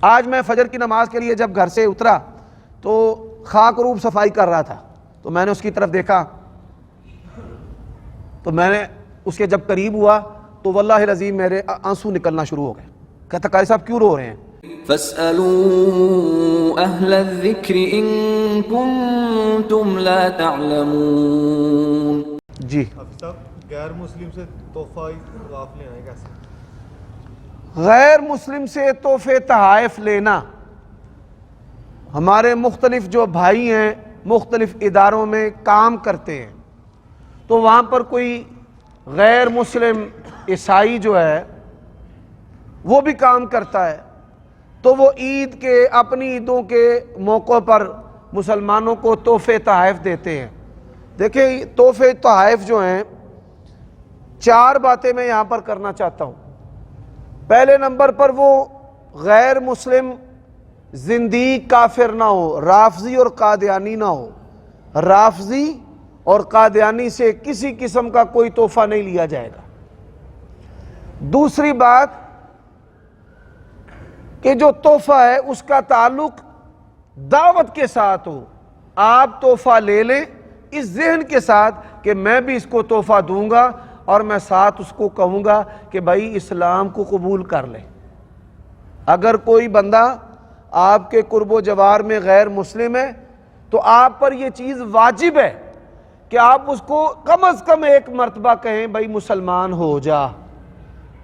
آج میں فجر کی نماز کے لیے جب گھر سے اترا تو خاک روب صفائی کر رہا تھا، تو میں نے اس کی طرف دیکھا، تو میں نے اس کے جب قریب ہوا تو واللہ العظیم میرے آنسو نکلنا شروع ہو گئے۔ کہتا قاری صاحب کیوں رو رہے ہیں؟ فَاسْأَلُوا أَهْلَ الذِّكْرِ إِن كُنتُمْ لَا تَعْلَمُونَ۔ جی غیر مسلم سے تحفہ تحائف لینا ہے کیسے؟ غیر مسلم سے تحفے تحائف لینا، ہمارے مختلف جو بھائی ہیں مختلف اداروں میں کام کرتے ہیں، تو وہاں پر کوئی غیر مسلم عیسائی جو ہے وہ بھی کام کرتا ہے، تو وہ عید کے اپنی عیدوں کے موقع پر مسلمانوں کو تحفے تحائف دیتے ہیں۔ دیکھیں تحفے تحائف جو ہیں، چار باتیں میں یہاں پر کرنا چاہتا ہوں۔ پہلے نمبر پر وہ غیر مسلم زندیق کافر نہ ہو، رافضی اور قادیانی نہ ہو۔ رافضی اور قادیانی سے کسی قسم کا کوئی تحفہ نہیں لیا جائے گا۔ دوسری بات کہ جو تحفہ ہے اس کا تعلق دعوت کے ساتھ ہو۔ آپ تحفہ لے لیں اس ذہن کے ساتھ کہ میں بھی اس کو تحفہ دوں گا اور میں ساتھ اس کو کہوں گا کہ بھائی اسلام کو قبول کر لیں۔ اگر کوئی بندہ آپ کے قرب و جوار میں غیر مسلم ہے تو آپ پر یہ چیز واجب ہے کہ آپ اس کو کم از کم ایک مرتبہ کہیں بھائی مسلمان ہو جا۔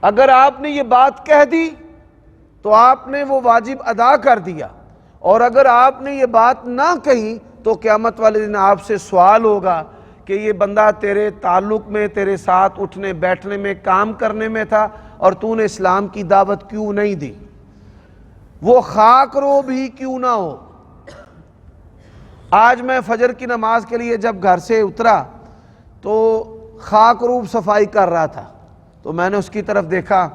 اگر آپ نے یہ بات کہہ دی تو آپ نے وہ واجب ادا کر دیا، اور اگر آپ نے یہ بات نہ کہی تو قیامت والے دن آپ سے سوال ہوگا کہ یہ بندہ تیرے تعلق میں، تیرے ساتھ اٹھنے بیٹھنے میں، کام کرنے میں تھا، اور تو نے اسلام کی دعوت کیوں نہیں دی؟ وہ خاک رو بھی کیوں نہ ہو۔ آج میں فجر کی نماز کے لیے جب گھر سے اترا تو خاک روب صفائی کر رہا تھا، تو میں نے اس کی طرف دیکھا،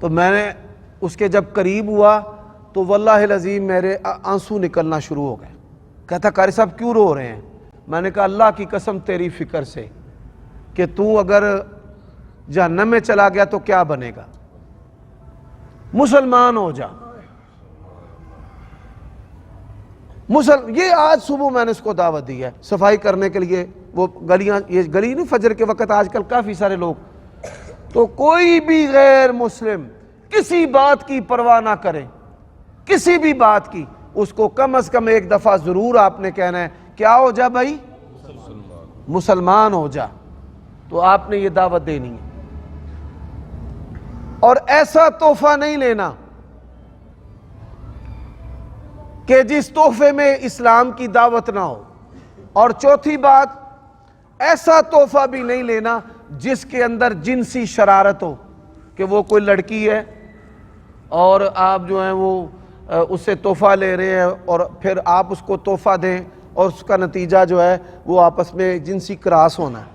تو میں نے اس کے جب قریب ہوا تو واللہ العظیم میرے آنسو نکلنا شروع ہو گئے۔ کہتا قاری صاحب کیوں رو رہے ہیں؟ میں نے کہا اللہ کی قسم تیری فکر سے کہ تو اگر جہنم میں چلا گیا تو کیا بنے گا، مسلمان ہو جا۔ یہ آج صبح میں نے اس کو دعوت دی ہے صفائی کرنے کے لیے، وہ گلیاں، یہ گلی نہیں، فجر کے وقت آج کل کافی سارے لوگ، تو کوئی بھی غیر مسلم کسی بات کی پرواہ نہ کرے، کسی بھی بات کی، اس کو کم از کم ایک دفعہ ضرور آپ نے کہنا ہے کیا ہو جا بھائی، مسلمان ہو جا۔ تو آپ نے یہ دعوت دینی ہے، اور ایسا تحفہ نہیں لینا کہ جس تحفے میں اسلام کی دعوت نہ ہو۔ اور چوتھی بات، ایسا تحفہ بھی نہیں لینا جس کے اندر جنسی شرارت ہو، کہ وہ کوئی لڑکی ہے اور آپ جو ہیں وہ اس سے تحفہ لے رہے ہیں، اور پھر آپ اس کو تحفہ دیں اور اس کا نتیجہ جو ہے وہ آپس میں جنسی کراس ہونا ہے۔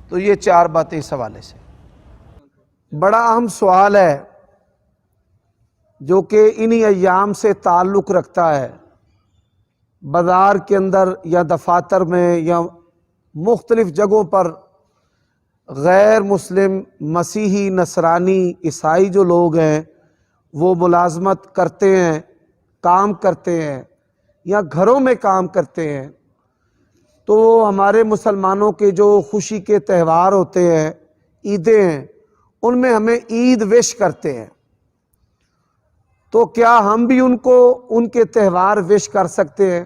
تو یہ چار باتیں اس حوالے سے۔ بڑا اہم سوال ہے جو کہ انہی ایام سے تعلق رکھتا ہے۔ بازار کے اندر یا دفاتر میں یا مختلف جگہوں پر غیر مسلم، مسیحی، نصرانی، عیسائی جو لوگ ہیں وہ ملازمت کرتے ہیں، کام کرتے ہیں یا گھروں میں کام کرتے ہیں، تو ہمارے مسلمانوں کے جو خوشی کے تہوار ہوتے ہیں، عیدیں ہیں، ان میں ہمیں عید وش کرتے ہیں، تو کیا ہم بھی ان کو ان کے تہوار وش کر سکتے ہیں؟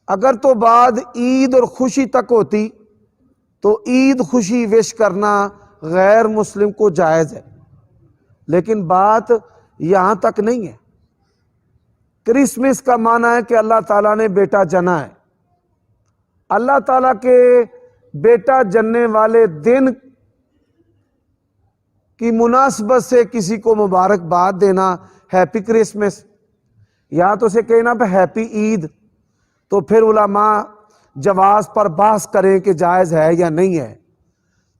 اگر تو بات عید اور خوشی تک ہوتی تو عید خوشی وش کرنا غیر مسلم کو جائز ہے، لیکن بات یہاں تک نہیں ہے۔ کرسمس کا معنی ہے کہ اللہ تعالیٰ نے بیٹا جنا ہے۔ اللہ تعالیٰ کے بیٹا جننے والے دن کی مناسبت سے کسی کو مبارکباد دینا، ہیپی کرسمس، یا تو اسے کہنا پہ ہیپی عید، تو پھر علماء جواز پر بحث کریں کہ جائز ہے یا نہیں ہے۔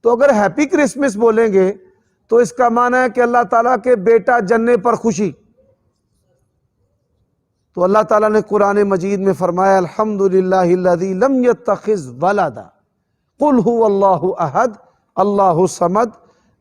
تو اگر ہیپی کرسمس بولیں گے تو اس کا معنی ہے کہ اللہ تعالیٰ کے بیٹا جننے پر خوشی۔ تو اللہ تعالیٰ نے قرآن مجید میں فرمایا الحمدللہ الذی لم یتخذ ولدا قل هو اللہ احد اللہ الصمد